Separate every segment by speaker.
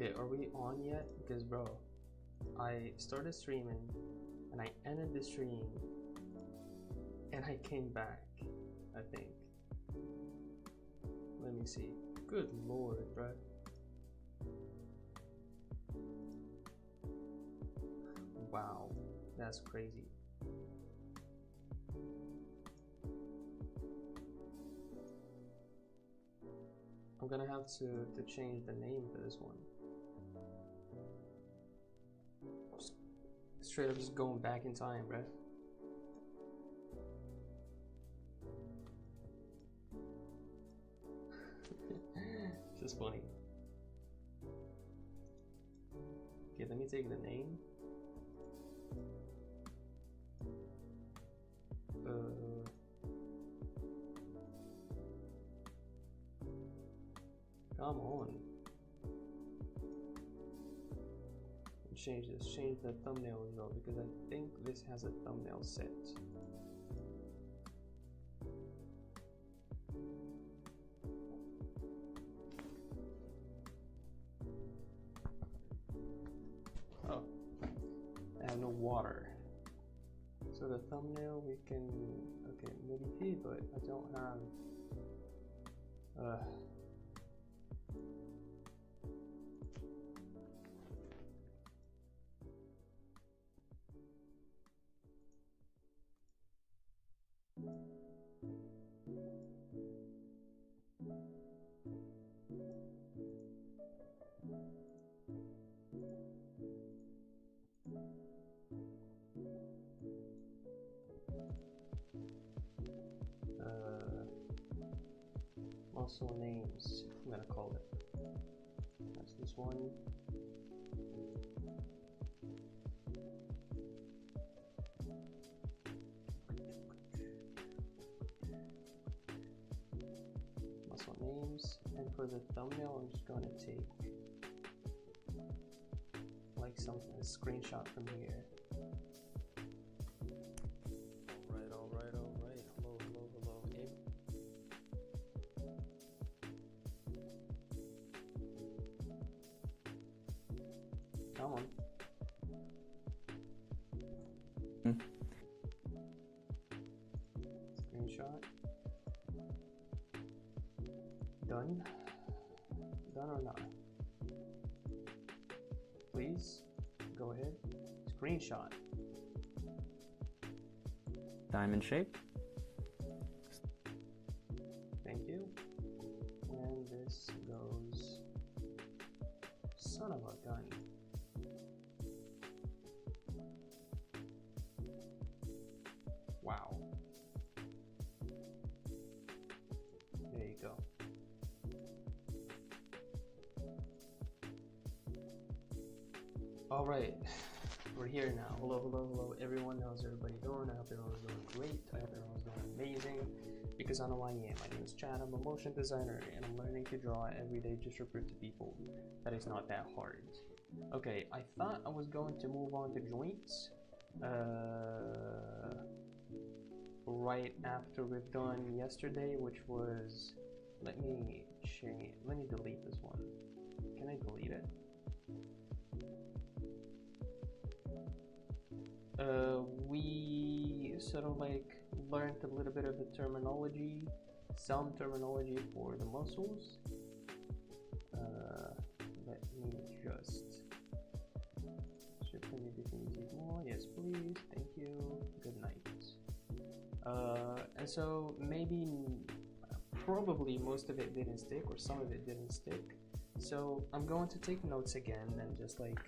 Speaker 1: Okay, are we on yet? Because bro, I started streaming and I ended the stream and I came back, I think. Let me see. Good lord, bro. Wow, that's crazy. I'm gonna have to change the name for this one. Straight up just going back in time, bro. Just funny. Okay, let me take the name. Come on. Change this. Change the thumbnail as well because I think this has a thumbnail set. Oh, I have no water. So the thumbnail we can modify, but I don't have. Muscle names, I'm gonna call it. That's this one. Muscle names, and for the thumbnail, I'm just gonna take like something, a screenshot from here. Come on. Screenshot. Done? Done or not? Please, go ahead. Screenshot.
Speaker 2: Diamond shape.
Speaker 1: Thank you. And this goes... Son of a gun. Wow. There you go. All right, we're here now. Hello, hello, hello, everyone. How's everybody doing? I hope everyone's doing great. I hope everyone's doing amazing, because I know I am. My name is Chad. I'm a motion designer, and I'm learning to draw every day just to prove to people that it's not that hard. Okay, I thought I was going to move on to joints. Right after we've done yesterday, which was, let me delete this one. Can I delete it? We sort of like learned a little bit of the terminology, some terminology for the muscles. Let me just shift me definitive more. Yes, please. Thank you. Good night. And so maybe, probably most of it didn't stick, or some of it didn't stick. So I'm going to take notes again and just like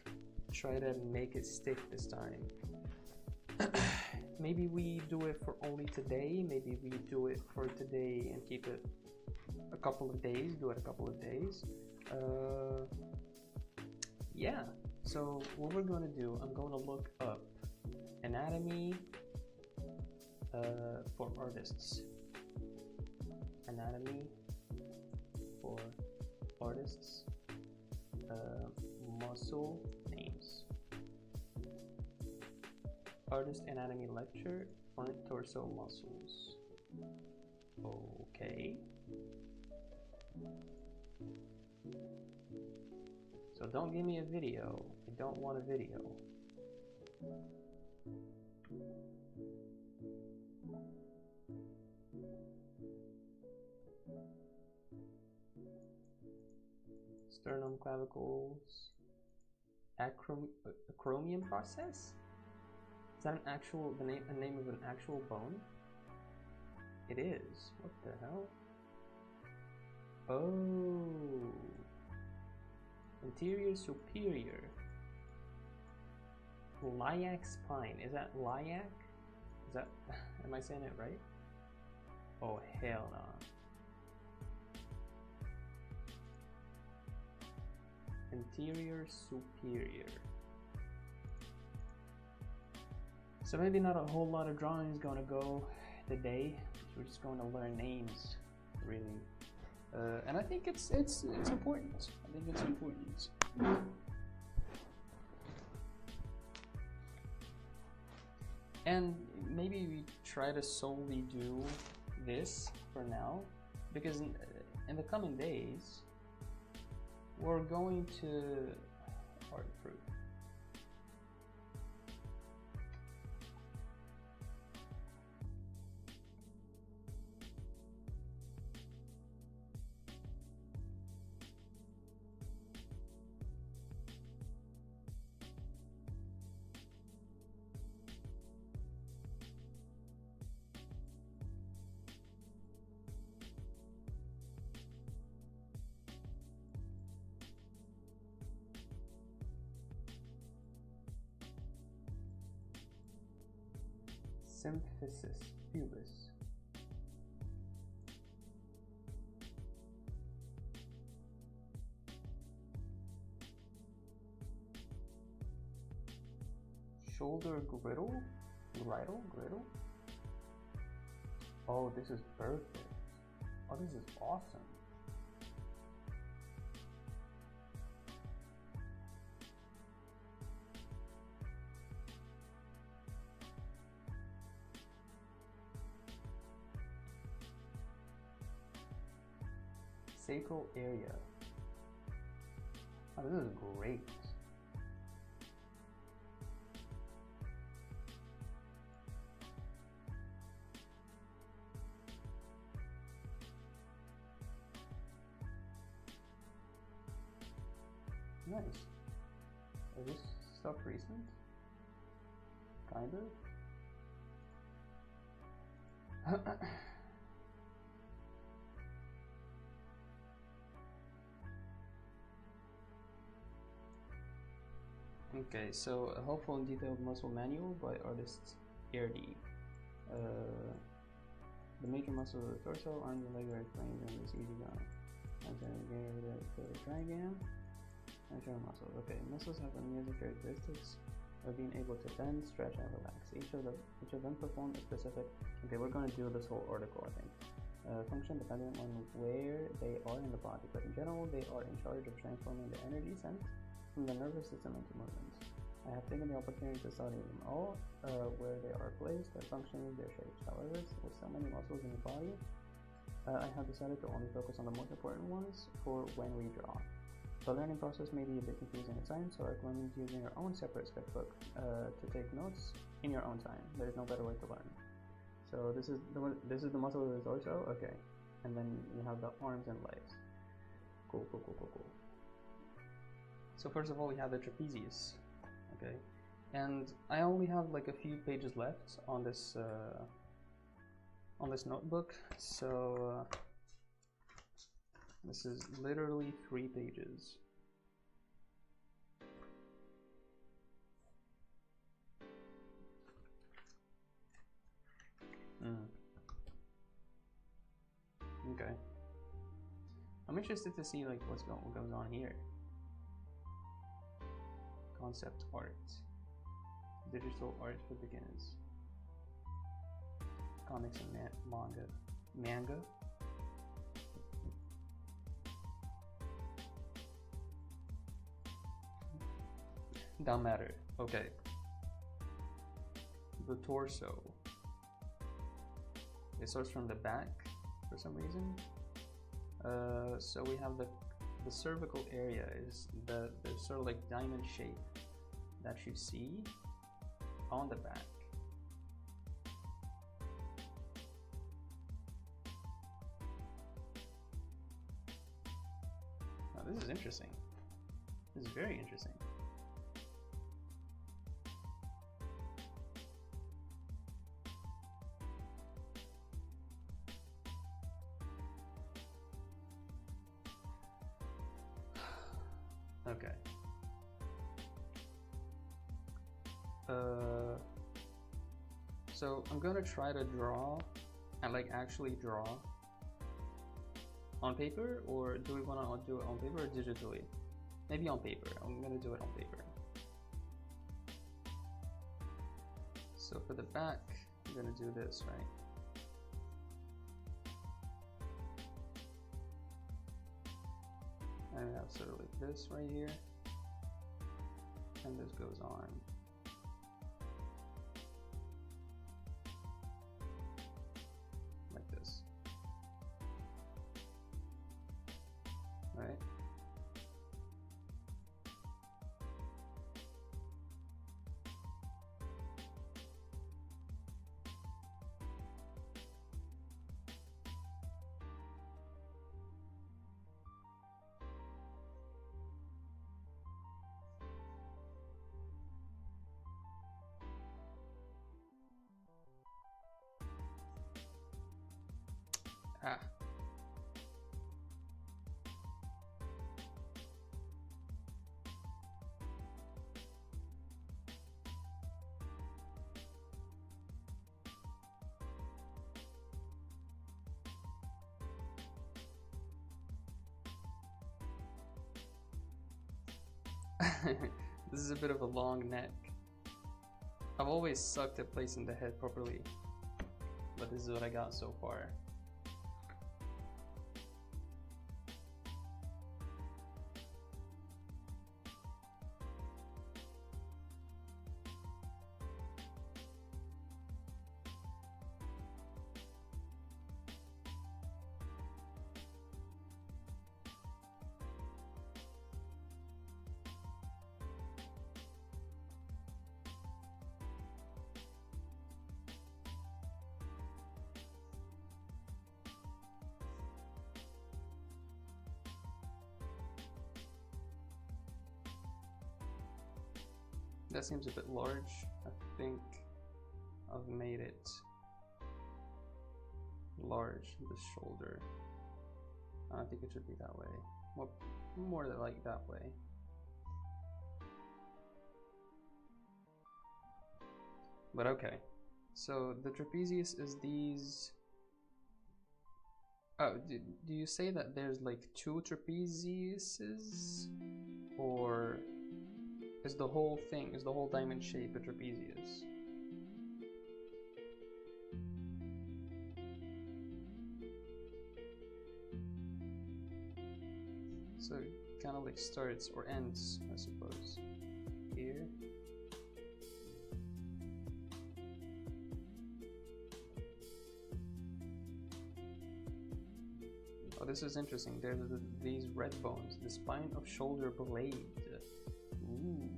Speaker 1: try to make it stick this time. Maybe we do it for only today. Maybe we do it for today and keep it a couple of days. Do it a couple of days. Yeah. So what we're going to do, I'm going to look up anatomy for artists. Anatomy for artists. Muscle names. Artist anatomy lecture, front torso muscles. Okay. So don't give me a video. I don't want a video. Sternum, clavicles, acromion process? Is that a name of an actual bone? It is. What the hell? Oh. Anterior superior. Iliac spine. Is that iliac? Is that, am I saying it right? Oh, hell no. Anterior superior. So maybe not a whole lot of drawing is gonna go today. We're just going to learn names, really. And I think it's important. I think it's important. And maybe we try to solely do this for now, because in the coming days, we're going to art proof. Symphysis pubis. Shoulder griddle? Griddle? Oh, this is perfect. Oh, this is awesome. Sacral area. Oh, this is great. Nice. Is this stuff recent? Kind of. Okay, so a helpful and detailed muscle manual by artist Erdi. The major muscles of the torso, arms, and legs are explained in this easy drawing. The trigram and shoulder muscles. Okay, muscles have amazing characteristics of being able to bend, stretch, and relax. Each of them perform a specific. Okay, we're going to do this whole article, I think. Function dependent on where they are in the body, but in general, they are in charge of transforming the energy sent from the nervous system into movement. I have taken the opportunity to study them all, where they are placed, their functions, their shapes. However, with so many muscles in the body, I have decided to only focus on the most important ones for when we draw. The learning process may be a bit confusing at times, so I recommend using your own separate sketchbook to take notes in your own time. There is no better way to learn. So this is the muscle of the torso, okay, and then you have the arms and legs. Cool. So first of all, we have the trapezius, okay, and I only have like a few pages left on this notebook, so this is literally 3 pages. Okay, I'm interested to see like what goes on here. Concept art, digital art for beginners, comics and manga. Don't matter. Okay. The torso. It starts from the back for some reason. So we have the cervical area is the sort of like diamond shape that you see on the back. Now this is interesting. This is very interesting. Okay. So I'm gonna try to draw and like actually draw on paper, or do we want to do it on paper or digitally? Maybe on paper. I'm gonna do it on paper. So for the back, I'm gonna do this, right? I have sort of like this right here, and this goes on. Like this. Right? Ah. This is a bit of a long neck. I've always sucked at placing the head properly, but this is what I got so far. That seems a bit large. I think I've made it large, the shoulder. I don't think it should be that way. Well, more like that way. But okay. So the trapezius is these. Oh, do you say that there's like two trapeziuses? Or is the whole thing, is the whole diamond shape a trapezius? So it kind of like starts or ends, I suppose, here. Oh, this is interesting. There's these red bones, the spine of shoulder blade. Ooh.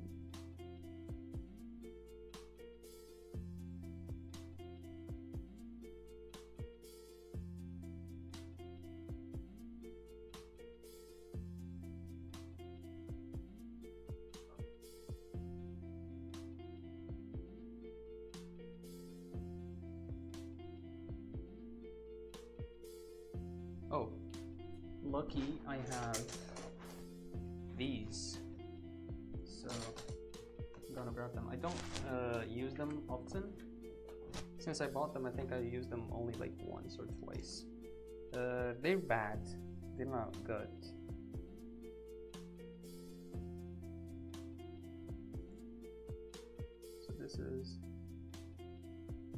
Speaker 1: Oh, lucky I have these. So I'm gonna grab them. I don't use them often. Since I bought them, I think I used them only like once or twice. They're bad. They're not good. So this is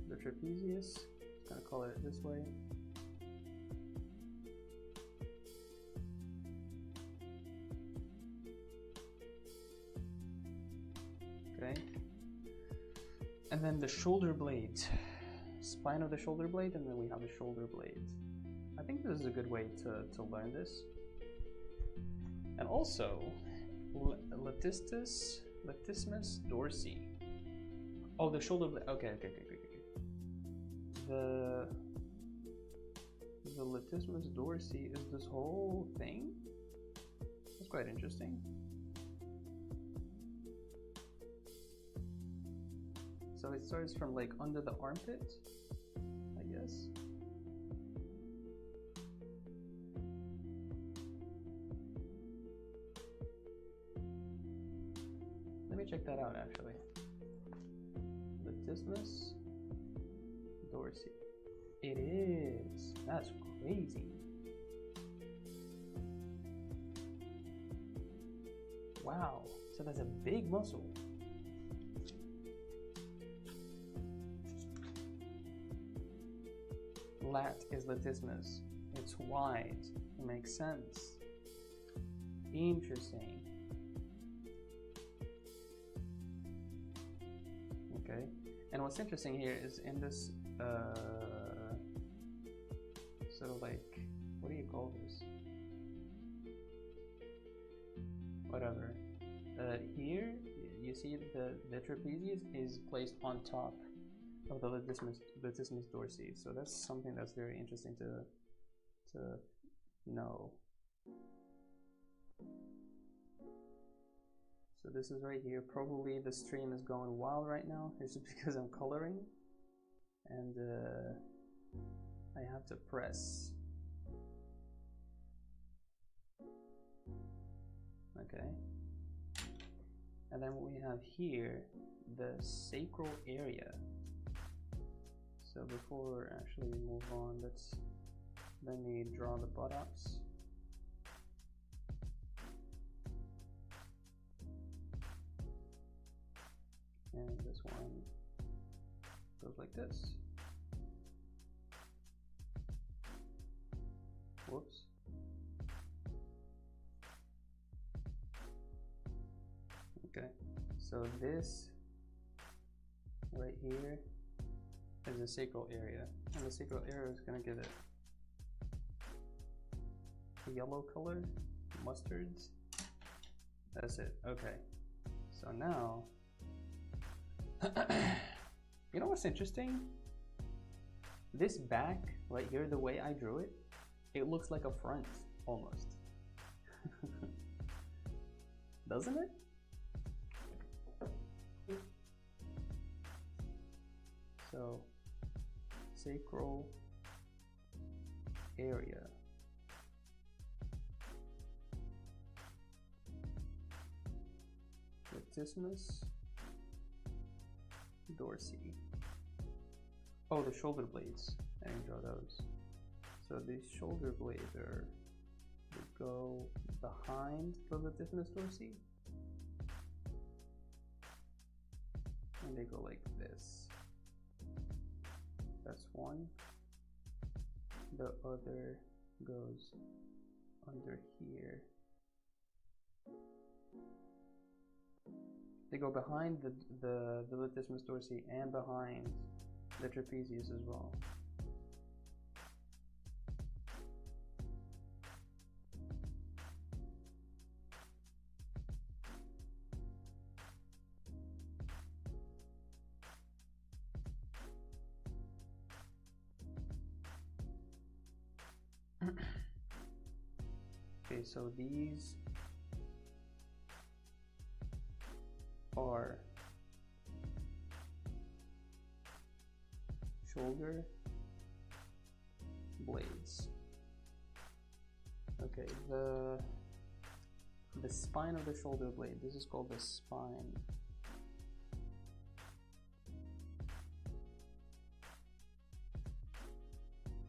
Speaker 1: the trapezius. Just gonna call it this way. Okay, and then the shoulder blade, spine of the shoulder blade, and then we have the shoulder blade. I think this is a good way to learn this. And also, latissimus dorsi. Oh, the shoulder blade. Okay. The latissimus dorsi is this whole thing. That's quite interesting. So it starts from like under the armpit, I guess. Let me check that out actually. Latissimus dorsi. It is. That's crazy. Wow. So that's a big muscle. Lat is latissimus. It's wide. It makes sense. Interesting. Okay. And what's interesting here is in this sort of like, what do you call this? Whatever. Here you see the trapezius is placed on top of the latissimus dorsi. So that's something that's very interesting to know. So this is right here. Probably the stream is going wild right now. It's just because I'm coloring, and I have to press. Okay. And then we have here the sacral area. So before actually we move on, let me draw the buttocks. And this one goes like this. Whoops. Okay, so this right here is the sacral area, and the sacral area is going to give it a yellow color, mustards. That's it. Okay, so now you know what's interesting? This back right here, the way I drew it, it looks like a front almost. Doesn't it? So, sacral area. Latissimus dorsi. Oh, the shoulder blades. I didn't draw those. So these shoulder blades go behind the latissimus dorsi, and they go like this. That's one. The other goes under here. They go behind the latissimus dorsi and behind the trapezius as well. Okay, so these are shoulder blades. Okay, the spine of the shoulder blade, this is called the spine.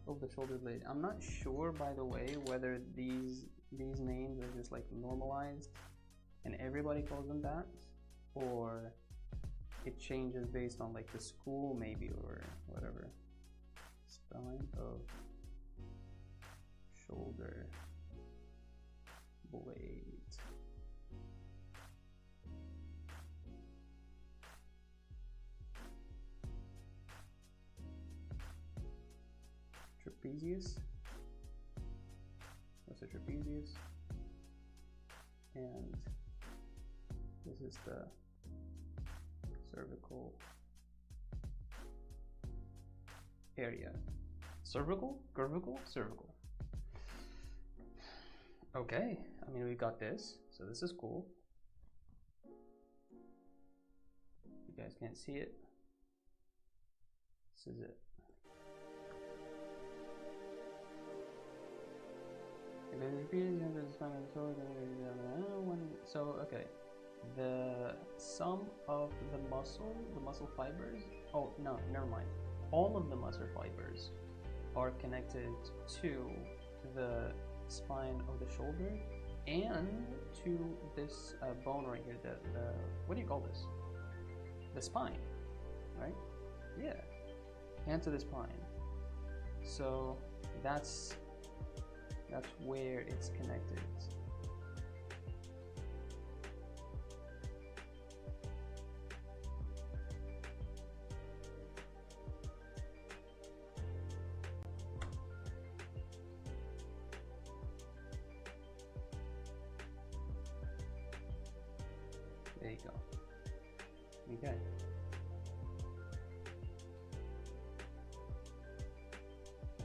Speaker 1: Of the shoulder blade. I'm not sure, by the way, whether these names are just like normalized and everybody calls them that, or it changes based on like the school maybe or whatever. Spine of shoulder blade. Trapezius. What's a trapezius? and this is the cervical area. Cervical? Cervical. Okay, I mean, we got this, so this is cool. You guys can't see it. This is it. So, okay, the sum of the muscle fibers, oh no, never mind. All of the muscle fibers are connected to the spine of the shoulder and to this bone right here, the what do you call this? The spine, right? Yeah, and to the spine. So that's where it's connected. There you go. Okay.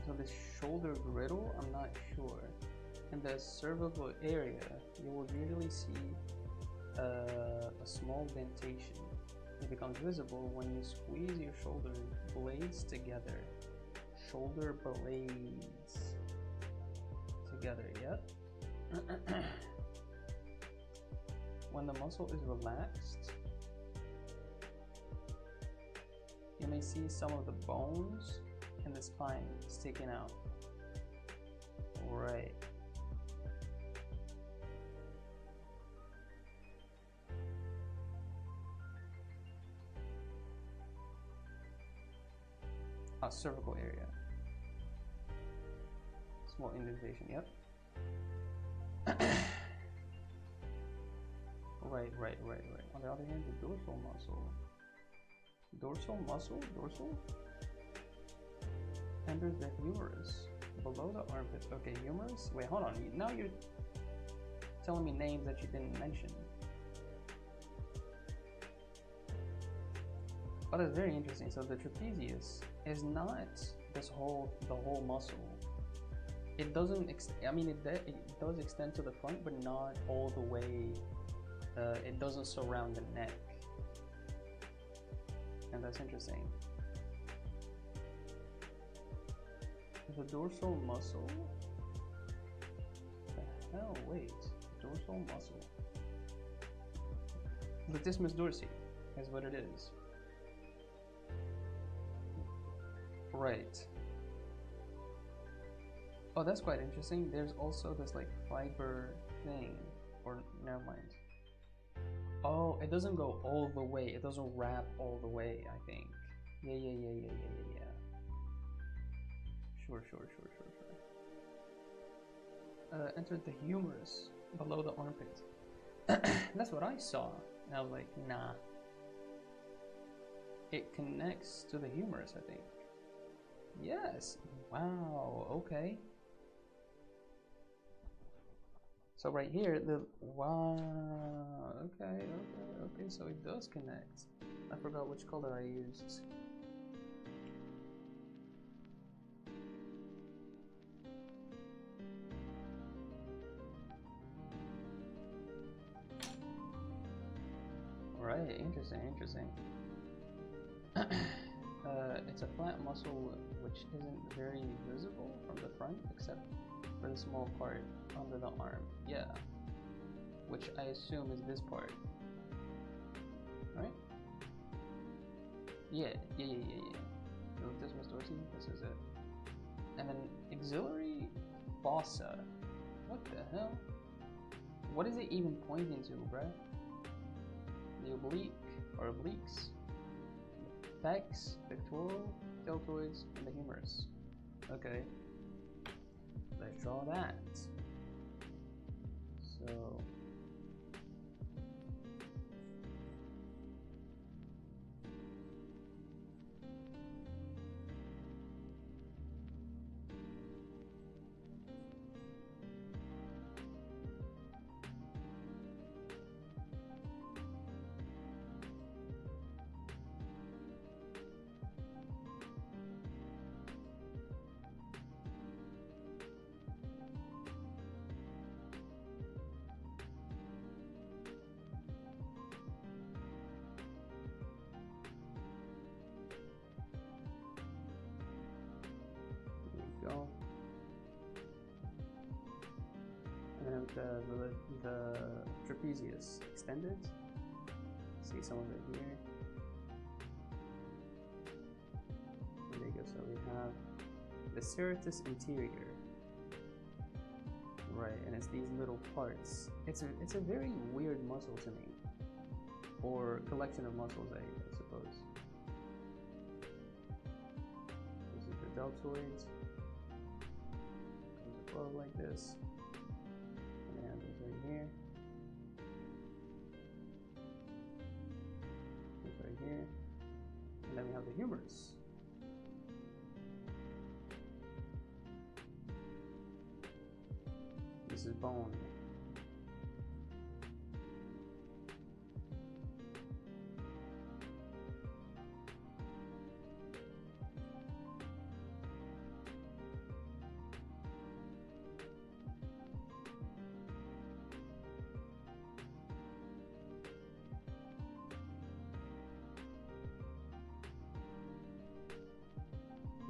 Speaker 1: So the shoulder girdle, I'm not sure. In the cervical area, you will usually see a small dentation. It becomes visible when you squeeze your shoulder blades together. Shoulder blades together, yep. When the muscle is relaxed, you may see some of the bones in the spine sticking out. Right. Cervical area. Small indentation, yep. Right. On the other hand, the dorsal muscle. Dorsal? Enters the humerus, below the armpit. Okay, humerus? Wait, hold on. Now you're telling me names that you didn't mention. Oh, that's very interesting. So the trapezius is not the whole muscle. It doesn't, it does extend to the front, but not all the way. It doesn't surround the neck. And that's interesting. The dorsal muscle? The hell, wait. Dorsal muscle. Latissimus dorsi is what it is. Right. Oh, that's quite interesting. There's also this like fiber thing, or never mind. Oh, it doesn't go all the way. It doesn't wrap all the way, I think. Yeah. Sure. Entered the humerus below the armpit. That's what I saw. And I was like, nah. It connects to the humerus, I think. Yes. Wow. Okay. So right here, wow. Okay. So it does connect. I forgot which color I used. Right. Interesting. It's a flat muscle which isn't very visible from the front, except for the small part under the arm. Yeah. Which I assume is this part. Right? Yeah. The latissimus dorsi, this is it. And then axillary fossa. What the hell? What is it even pointing to, bruh? The oblique or obliques. Pecs, pectoral, deltoids, and the humerus. Okay. Let's draw that. So the trapezius extended. See some of it here. There you go. So we have the serratus anterior, right? And it's these little parts. It's a very weird muscle to me, or collection of muscles, I suppose. This is the deltoid. Comes above like this. And this right here. This right here. And then we have the humerus. This is bone.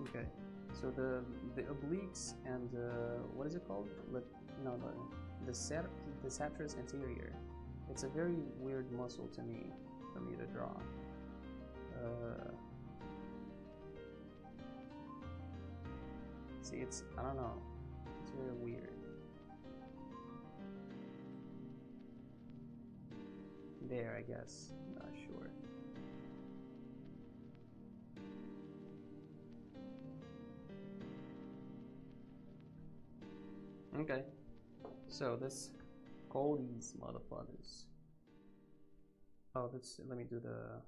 Speaker 1: Okay, so the obliques and what is it called? The satrus anterior. It's a very weird muscle to me for me to draw. See, I don't know. It's very weird. There, I guess. Not sure. Okay, so let's call these motherfuckers. Oh, let me do the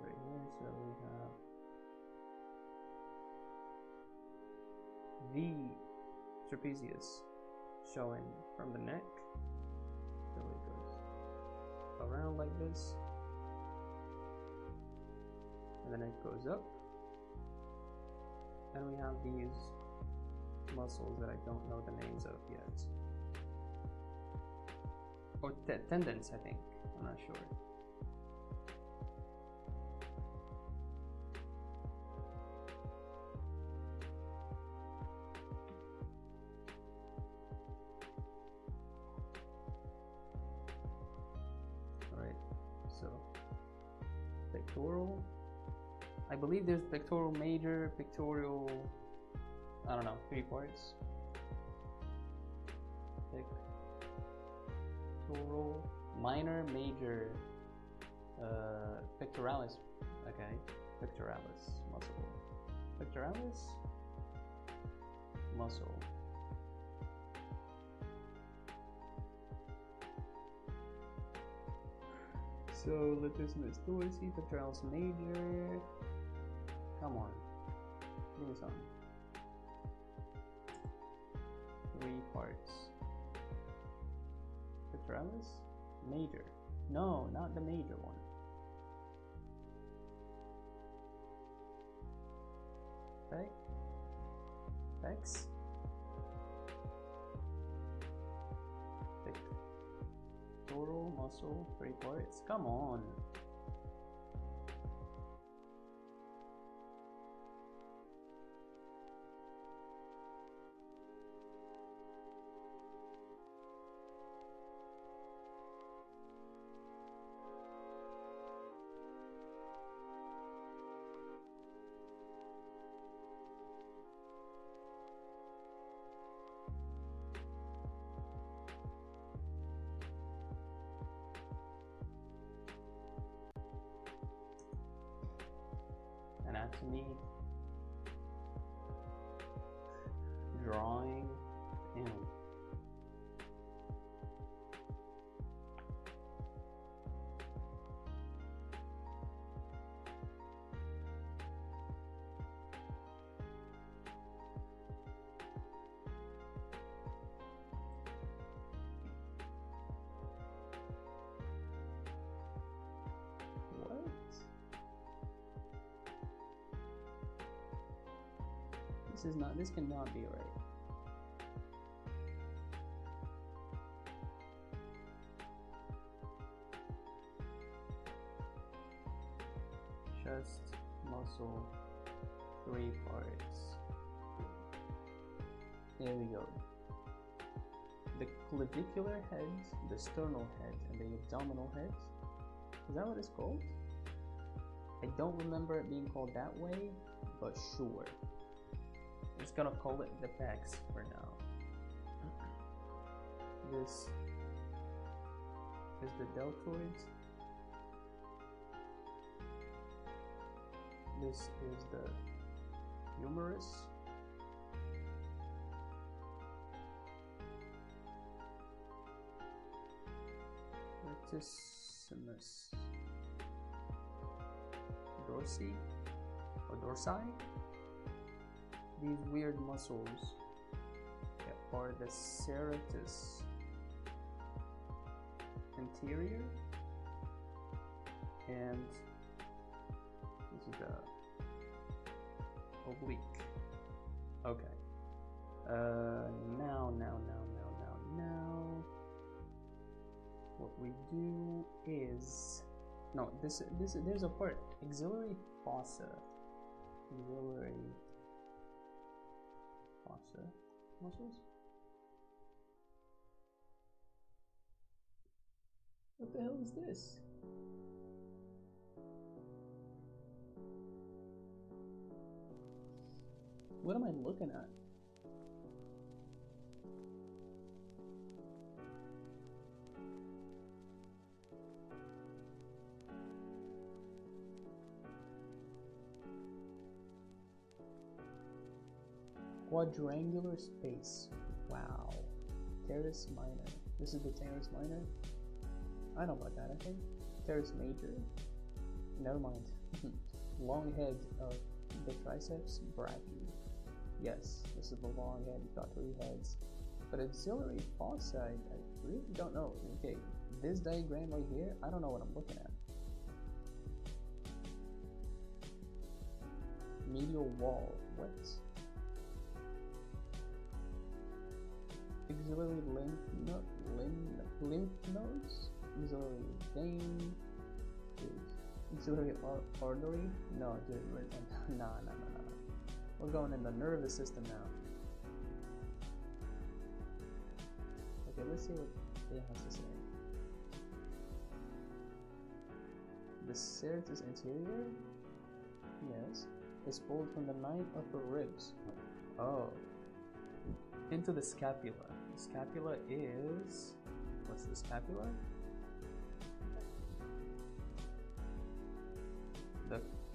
Speaker 1: right here. So we have the trapezius showing from the neck. So it goes around like this, and then it goes up, and we have these muscles that I don't know the names of yet. Or tendons, I think. I'm not sure. Alright, so pectoral. I believe there's pectoral major, pectoral, I don't know, 3 parts. Pectoral, minor, major, pectoralis. Okay, pectoralis muscle. Pectoralis muscle. So latissimus dorsi, pectoralis major. Come on, give me some. 3 parts. Pectoralis major. No, not the major one. Pecs. Pectoral muscle, 3 parts. Come on. Anatomy, drawing, and this cannot be right. Chest, muscle, 3 parts. There we go. the clavicular heads, the sternal heads, and the abdominal heads. Is that what it's called? I don't remember it being called that way, but sure. I'm just gonna call it the pecs for now. This is the deltoids. This is the humerus. Latissimus. Dorsi or dorsi. These weird muscles are the serratus anterior, and this is the oblique. Okay. Now. What we do is there's a part, axillary fossa. Axillary fossa muscles. What the hell is this? What am I looking at? Quadrangular space. Wow. Teres minor. This is the teres minor. I know about that, I think. Teres major. Never mind. Long head of the triceps brachii. Yes, this is the long head. It's got 3 heads. But axillary fossa, I really don't know. Okay, this diagram right here, I don't know what I'm looking at. Medial wall. What? Axillary lymph nodes, axillary vein, axillary artery. No, dude, no. We're going in the nervous system now. Okay, let's see what it has to say. The serratus anterior, yes, is pulled from the 9 upper ribs. Oh. Into the scapula. The scapula is... What's the scapula?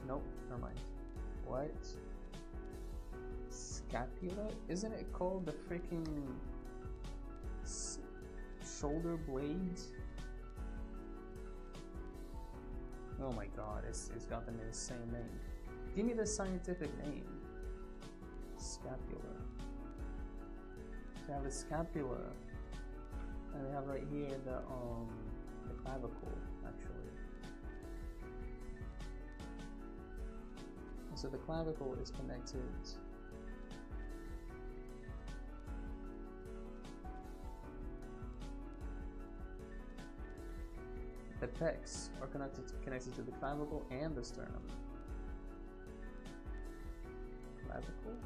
Speaker 1: Nope, never mind. What? Scapula? Isn't it called the freaking shoulder blades? Oh my god, it's got the same name. Give me the scientific name. Scapula. We have the scapula, and we have right here the clavicle, actually. And so the clavicle is connected. The pecs are connected to the clavicle and the sternum. Clavicle,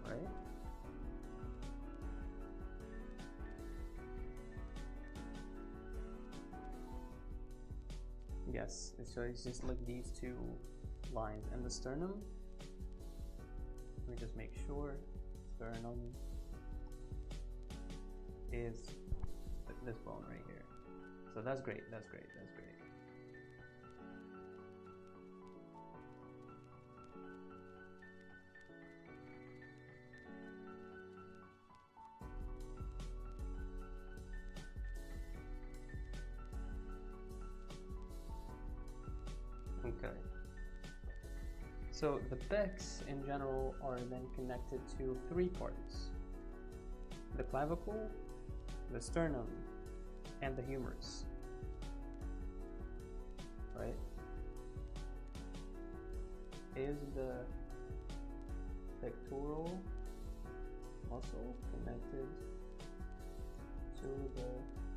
Speaker 1: right? Yes, so it's just like these 2 lines, and the sternum, let me just make sure, sternum is this bone right here. So that's great. Okay. So the pecs in general are then connected to 3 parts: the clavicle, the sternum, and the humerus. Right? Is the pectoral muscle connected to the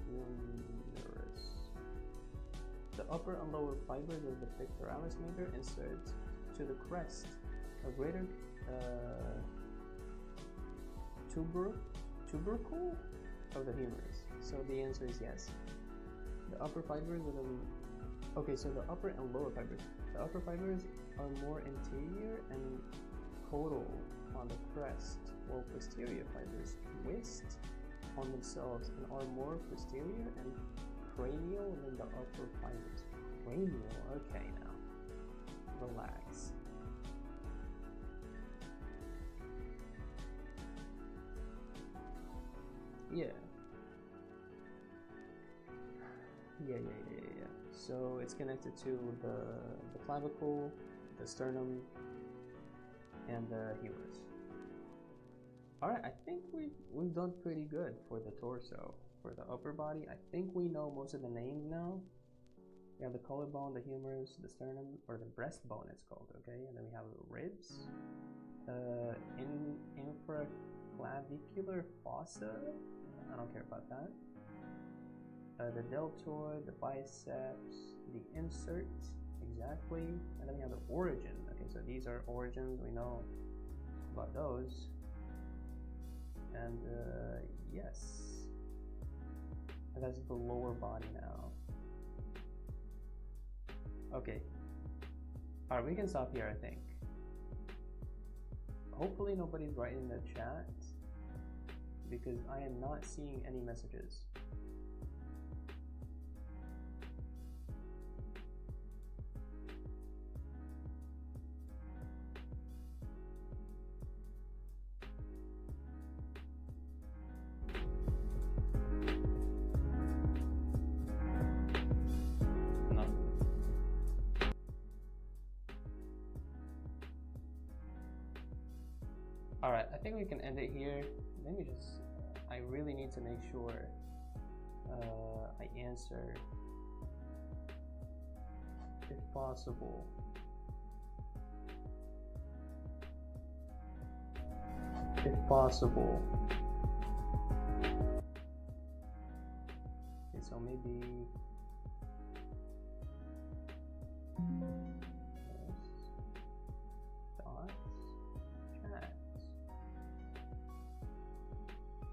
Speaker 1: humerus? The upper and lower fibers of the pectoralis major insert to the crest a greater tubercle of the humorous? So the answer is yes. The upper fibers are the... Okay, so the upper and lower fibers. The upper fibers are more interior and caudal on the crest, while posterior fibers twist on themselves and are more posterior and cranial than the upper fibers. Cranial, okay now. Relax. Yeah. So it's connected to the clavicle, the sternum, and the humerus. Alright, I think we've done pretty good for the torso. For the upper body, I think we know most of the names now. We have the collarbone, the humerus, the sternum, or the breastbone it's called, okay? And then we have the ribs, infraclavicular fossa, I don't care about that. The deltoid, the biceps, the insert, exactly. And then we have the origin. Okay, so these are origins, we know about those. And yes. And that's the lower body now. Okay. Alright, we can stop here, I think. Hopefully nobody's writing in the chat, because I am not seeing any messages. Alright, I think we can end it here. Let me just, I really need to make sure I answer, if possible. If possible. Okay, so maybe...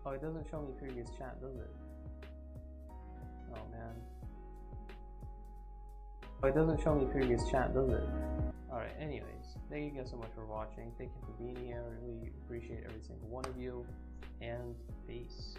Speaker 1: Oh, it doesn't show me previous chat, does it? Oh man. Oh, it doesn't show me previous chat, does it? Alright, anyways, thank you guys so much for watching. Thank you for being here. I really appreciate every single one of you. And peace.